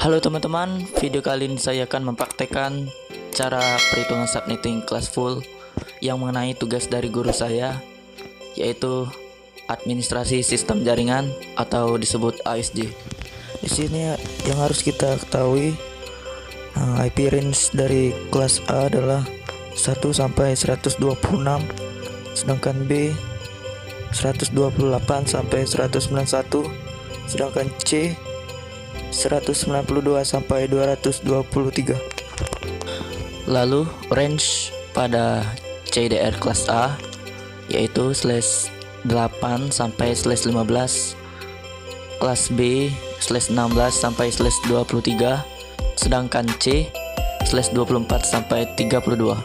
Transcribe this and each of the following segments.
Halo teman-teman, video kali ini saya akan mempraktekkan cara perhitungan subnetting kelas full yang mengenai tugas dari guru saya, yaitu administrasi sistem jaringan atau disebut ASJ. Di sini yang harus kita ketahui, IP range dari kelas A adalah 1 sampai 126, sedangkan B 128 sampai 191, sedangkan C 192 sampai 223. Lalu range pada CDR kelas A yaitu /8 sampai /15, kelas B /16 sampai /23, sedangkan C /24 sampai 32.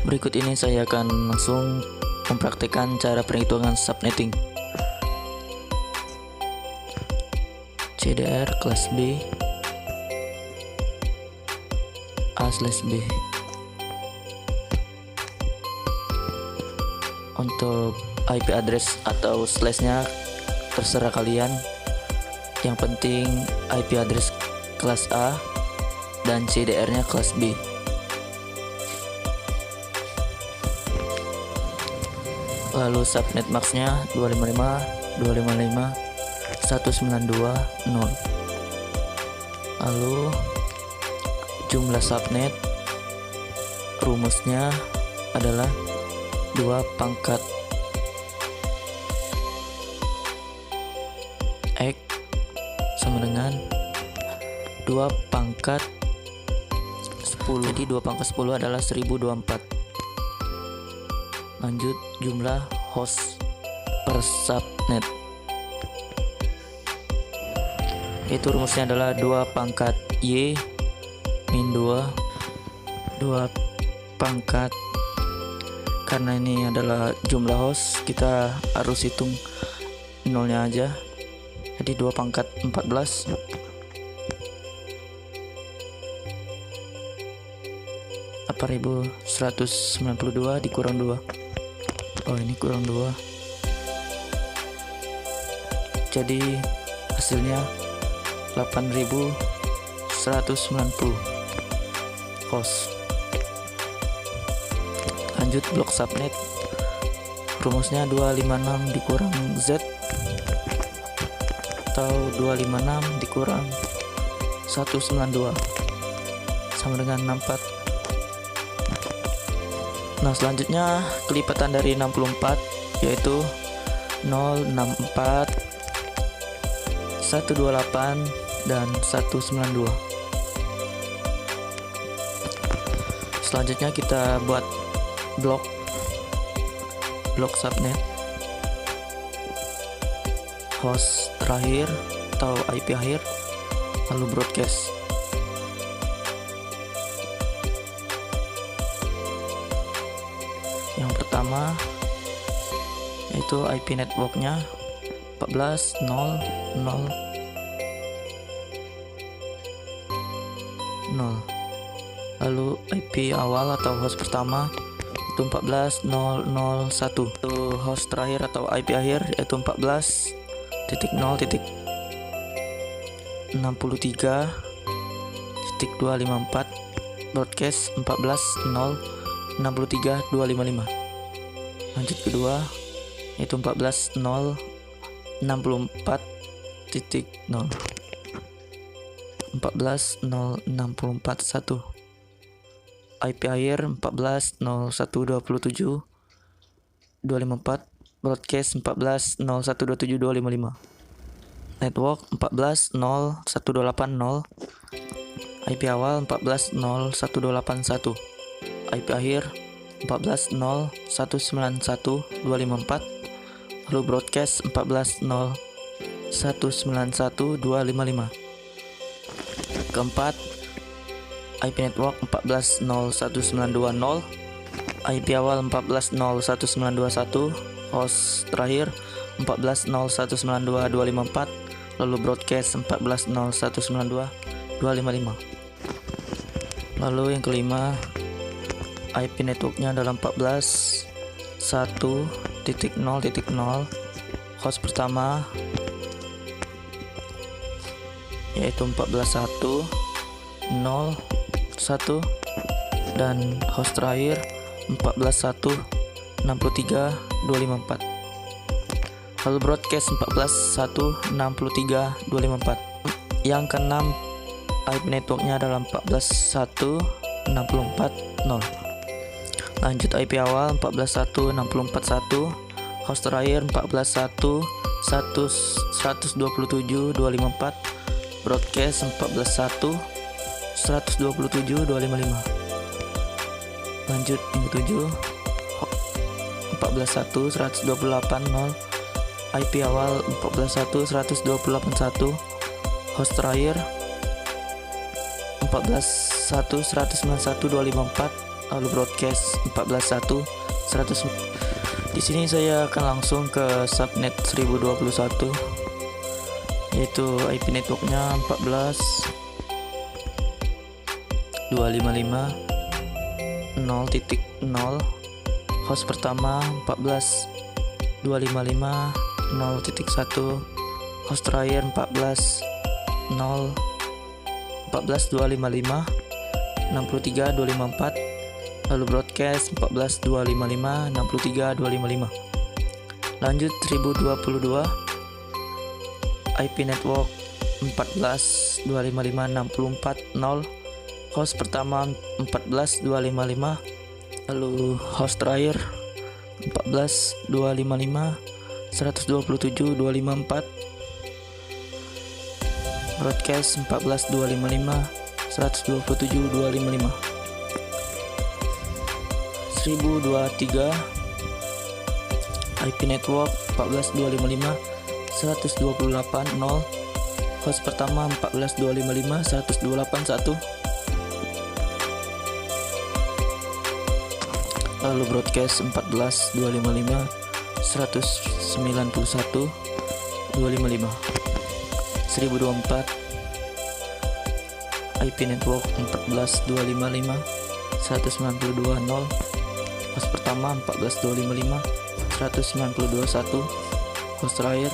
Berikut ini saya akan langsung mempraktikkan cara perhitungan subnetting. CDR kelas B A/B. Untuk IP address atau slashnya terserah kalian, yang penting IP address kelas A dan CDR nya kelas B. Lalu subnet maxnya 255 255 192 0. Lalu jumlah subnet, rumusnya adalah 2 pangkat X sama dengan 2 pangkat 10. Jadi 2 pangkat 10 adalah 1024. Lanjut jumlah host per subnet, itu rumusnya adalah 2 pangkat Y min 2 pangkat, karena ini adalah jumlah host kita harus hitung nolnya aja, jadi 2 pangkat 14 8.192 dikurang 2. Oh, ini kurang 2, jadi hasilnya 8.190 host. Lanjut blok subnet, rumusnya 256 dikurang Z atau 256 dikurang 192 sama dengan 64. Nah, selanjutnya kelipatan dari 64 yaitu 064 128 dan 192. Selanjutnya kita buat blok subnet, host terakhir atau IP akhir, lalu broadcast. Yang pertama yaitu IP networknya 14.0.0.0. Lalu IP awal atau host pertama itu 14.0.0.1. Host terakhir atau IP akhir yaitu 14.0.63.254. broadcast 14.0.63.255. Lanjut kedua yaitu 14.0.64.0 14.0.64.1. IP akhir 14.0.127.254. broadcast 14.0.127.255. network 14.0.128.0. IP awal 14.0.128.1. IP akhir 14.0.191.254. lalu broadcast 14.0.191.255. Keempat, IP network 14.0.1920, IP awal 14.0.1921, host terakhir 14.0.192.254, lalu broadcast 14.0.192.255. Lalu yang kelima, IP networknya adalah 14.1.0.0, host pertama yaitu 14.1 0 1, dan host terakhir 14.1 63 254. Lalu broadcast 14.1 63 254. Yang keenam, IP networknya adalah 14.1 64 0. Lanjut, IP awal 14.1 64 1, host terakhir 14.1 127 254, broadcast 14.1 127 255. Lanjut, yang ketujuh 14.1 128 0, IP awal 14.1 128 1, host terakhir 14.1 191 254, lalu broadcast 14.1 100. Di sini saya akan langsung ke subnet 1021, yaitu IP networknya 14.255 0.0, host pertama 14.255 0.1, host terakhir 14.255 63 254, lalu broadcast 14.255 63 255. Lanjut, 1022 IP network 14.255 64 0, host pertama 14.255, lalu host terakhir 14.255 127 254, broadcast 14.255 127 255. 1023 IP network 14.255 128 0, host pertama 14.255 128 1, lalu broadcast 14.255 191 255. 1024 IP network 14.255 192 0, host pertama 14.255 192 1, host terakhir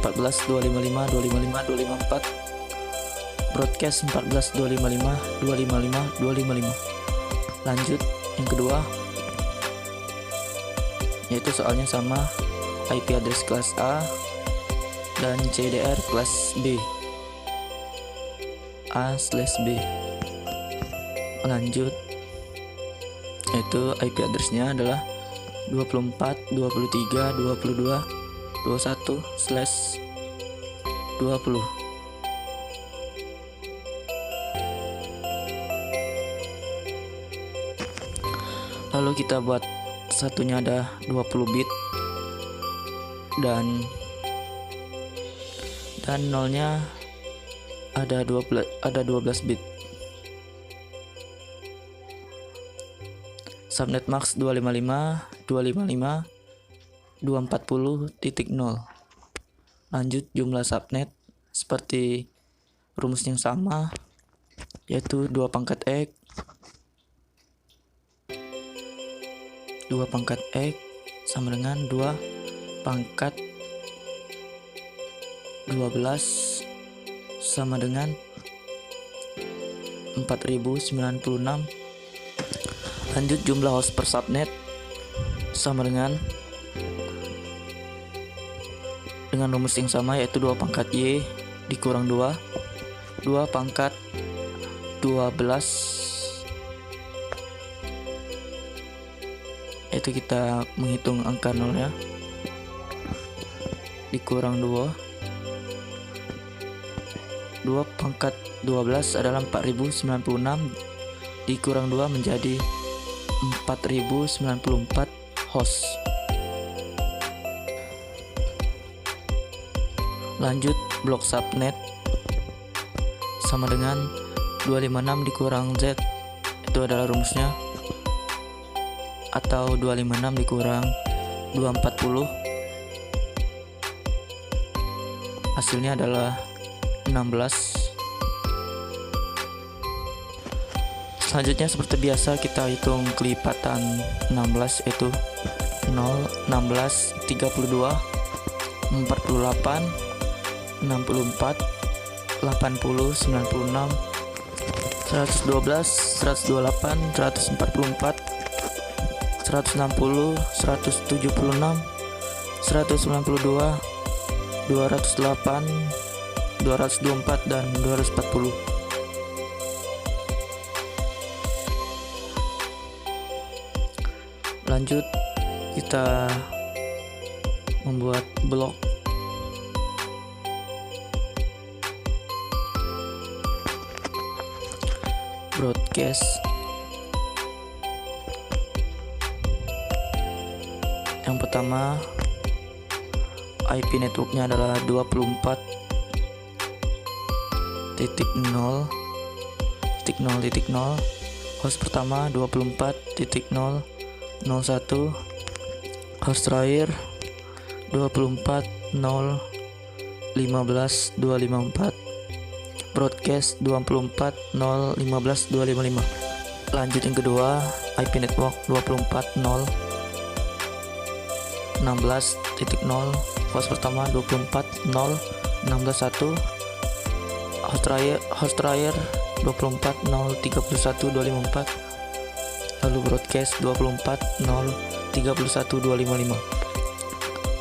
14.255 255 254, broadcast 14.255 255 255. Lanjut, yang kedua, yaitu soalnya sama, IP address kelas A dan CDR kelas B, A/B. Lanjut, yaitu IP addressnya adalah 24 23 22 21/20. Lalu kita buat satunya ada 20 bit dan nolnya ada 12 bit. Subnet max 255 255 240.0. Lanjut, jumlah subnet seperti rumus yang sama, yaitu 2 pangkat X 2 pangkat X sama dengan 2 pangkat 12 sama dengan 4096. Lanjut, jumlah host per subnet sama dengan rumus yang sama, yaitu 2 pangkat Y dikurang 2 pangkat 12, yaitu kita menghitung angka nolnya, dikurang 2 pangkat 12 adalah 4096, dikurang 2 menjadi 4094 host. Lanjut, blok subnet sama dengan 256 dikurang Z, itu adalah rumusnya, atau 256 dikurang 240, hasilnya adalah 16. Selanjutnya seperti biasa kita hitung kelipatan 16, yaitu 0, 16, 32, 48, 64, 80, 96, 112, 128, 144, 160, 176, 192, 208, 224, dan 240. Lanjut, kita membuat blok. Broadcast. Yang pertama, IP networknya adalah 24.0.0.0. Host pertama 24.0.01. Host terakhir 24.0.15.254. Broadcast 24.0.15.255. Lanjut yang kedua, IP network 24.0.16.0. Host pertama 24.0.16.1. Host terakhir 24.0.31.254. Lalu broadcast 24.0.31.255.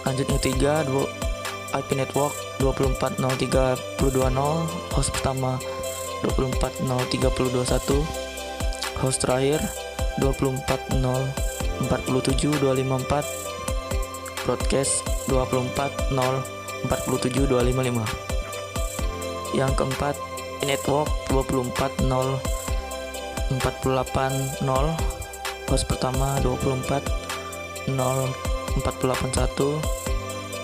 Lanjut yang ketiga, IP network 24.0.3.2.0. Host pertama 24.0.3.2.1. Host terakhir 24.0.47.254. Broadcast 24.0.47.255. Yang keempat, network 24.0.48.0. Host pertama 24.0.481.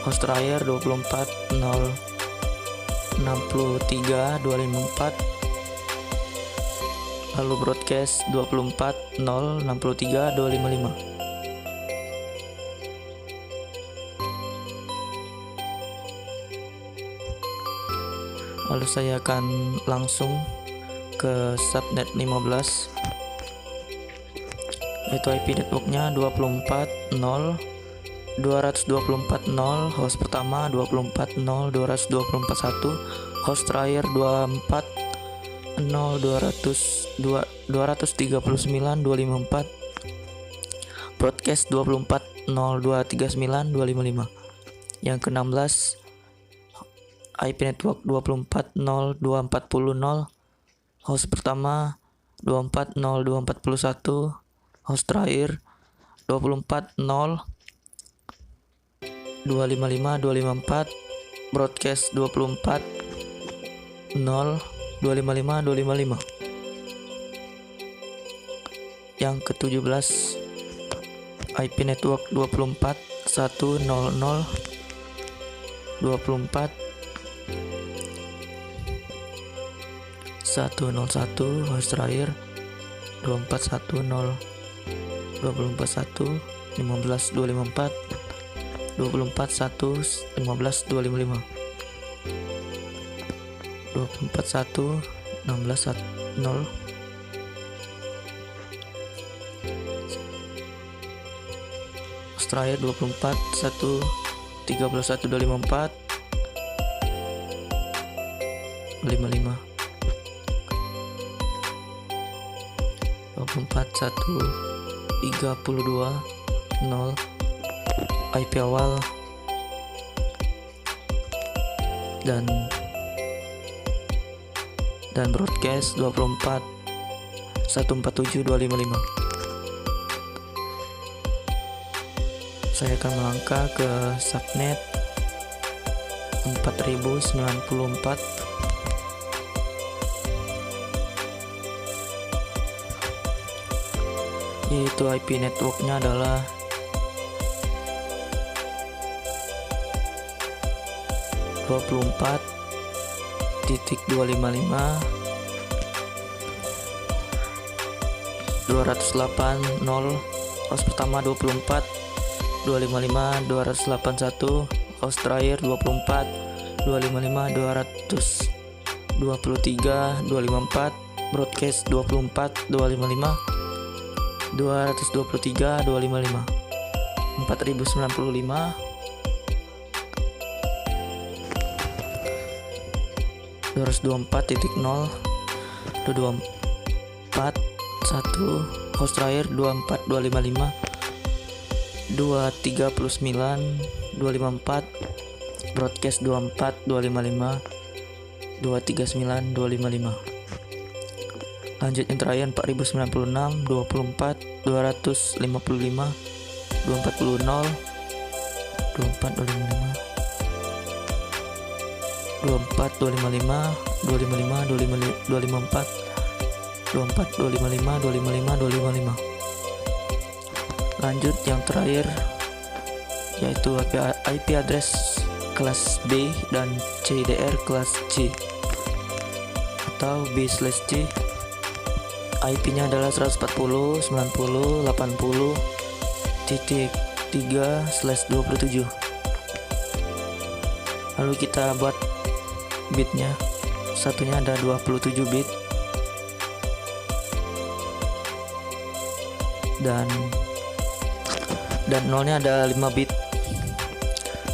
Host terakhir 24.0.63.254. Lalu broadcast 24.0.63.255. Lalu saya akan langsung ke subnet 15, yaitu IP networknya 24.0.224.0. Host pertama 24.0.224.1. Host terakhir 24.0.239.254. Broadcast 24.0.239.255. Yang ke-16, IP network 24.0.240.0. Host pertama 24.0.241. Host terakhir 24.0.255.254. Broadcast 24.0.255.255. Yang ke-17, IP network 24.100.24 101. Host terakhir 24.1.0.241 15.254. 24.1.15.255. 24.1.16.0. Host terakhir 24.1.31.254. 55. 24.1.32.0. IP awal dan broadcast 24.147.255. Saya akan melangkah ke subnet 4094, yaitu IP networknya adalah 24.255.208.0. Host pertama 24.255.281. Host terakhir 24.255.223.254. Broadcast 24.255.223.255. 4095. 224.0 224.1 host terakhir 24255 239 254 broadcast 24255 239 255. Lanjut yang terakhir 4096 24 255 240 24 255 24 255 255 254 24 255 255 255. Lanjut yang terakhir yaitu IP address kelas B dan CDR kelas C atau B/C. IP-nya adalah 140.80.3/27. Lalu kita buat bitnya. Satunya ada 27 bit dan nolnya ada 5 bit.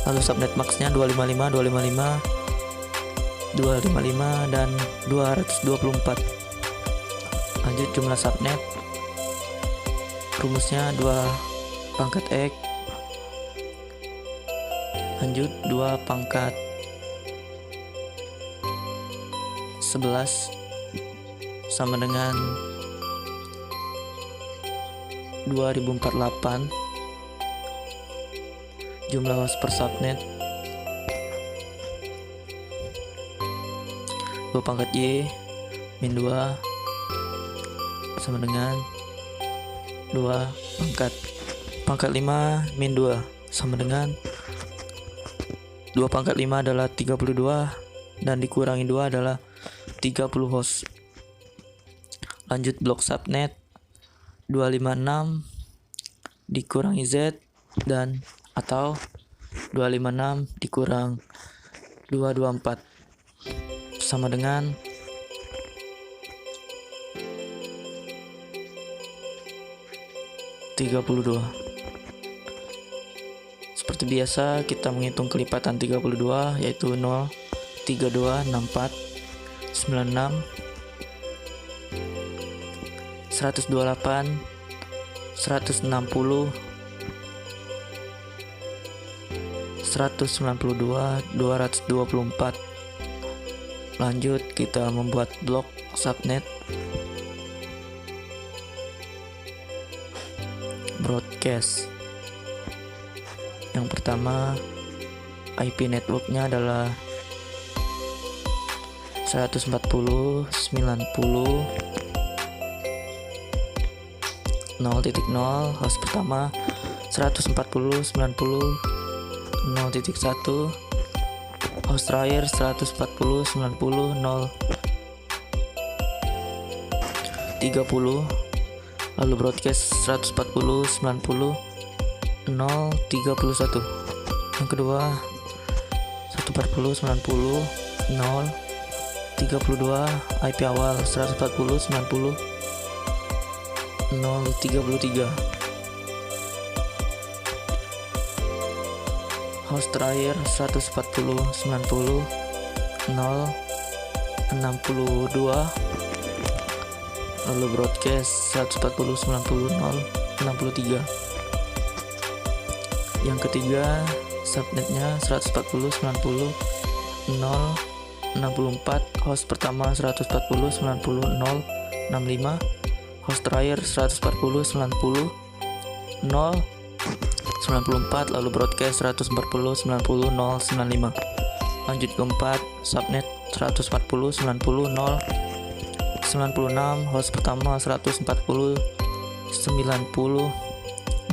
Lalu subnet maxnya 255 dan 224. Lanjut jumlah subnet, rumusnya 2 pangkat X. Lanjut 2 pangkat 11 sama dengan 2048. Jumlah host per subnet 2 pangkat Y min 2 sama dengan 2 pangkat 5 min 2 sama dengan 2 pangkat 5 adalah 32 dan dikurangi 2 adalah 30 host. Lanjut blok subnet 256 dikurangi Z dan atau 256 dikurang 224 sama dengan 32. Seperti biasa kita menghitung kelipatan 32 yaitu 0 32 64 96 128 160 192 224. Lanjut kita membuat blok subnet broadcast. Yang pertama IP networknya adalah 140.90 0.0. host pertama 140.90 0.1. host terakhir 140.90 0.30. lalu broadcast 140.90 0.31. yang kedua 140.90 0.32. IP awal 140.90 0.33. host terakhir 140.90 0.62. lalu broadcast 140.90 0.63. yang ketiga subnetnya 140.90 0.64. host pertama 140.90 0.65. host terakhir 140.90 0.94. lalu broadcast 140.90 0.95. lanjut keempat subnet 140.90 0.96. host pertama 140.90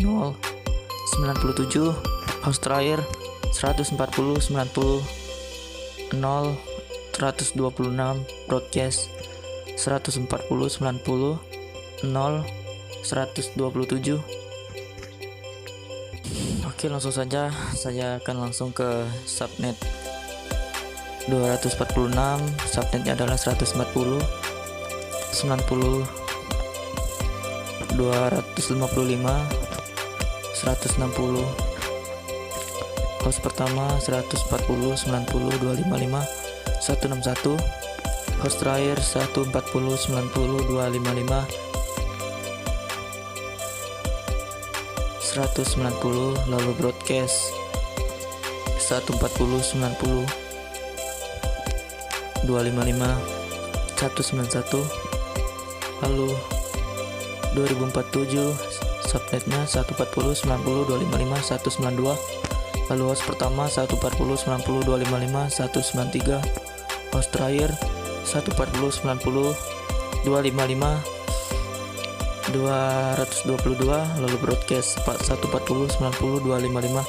0.97. host terakhir 140.90 0.126. broadcast 140.90 0.127. Oke, langsung saja saya akan langsung ke subnet 246. subnetnya adalah 140 90 255 160. host pertama 140 90 255 161, host terakhir 140 90 255 190, lalu broadcast 140 90 255 191, lalu 2047 subnetnya 140 90 255 192, lalu host pertama 140 90 255 193, host terakhir 140 90 255 222, lalu broadcast 140 90 255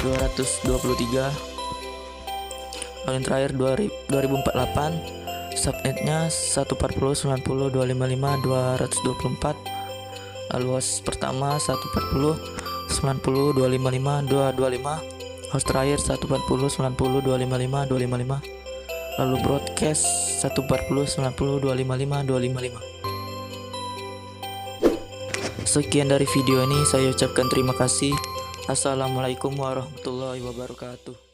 223, lalu yang terakhir 2048 subnetnya 140 90 255 224, lalu host pertama 140 90 255 225, host terakhir 140 90 255 255, lalu broadcast 140 90 255 255. Sekian dari video ini, saya ucapkan terima kasih. Assalamualaikum warahmatullahi wabarakatuh.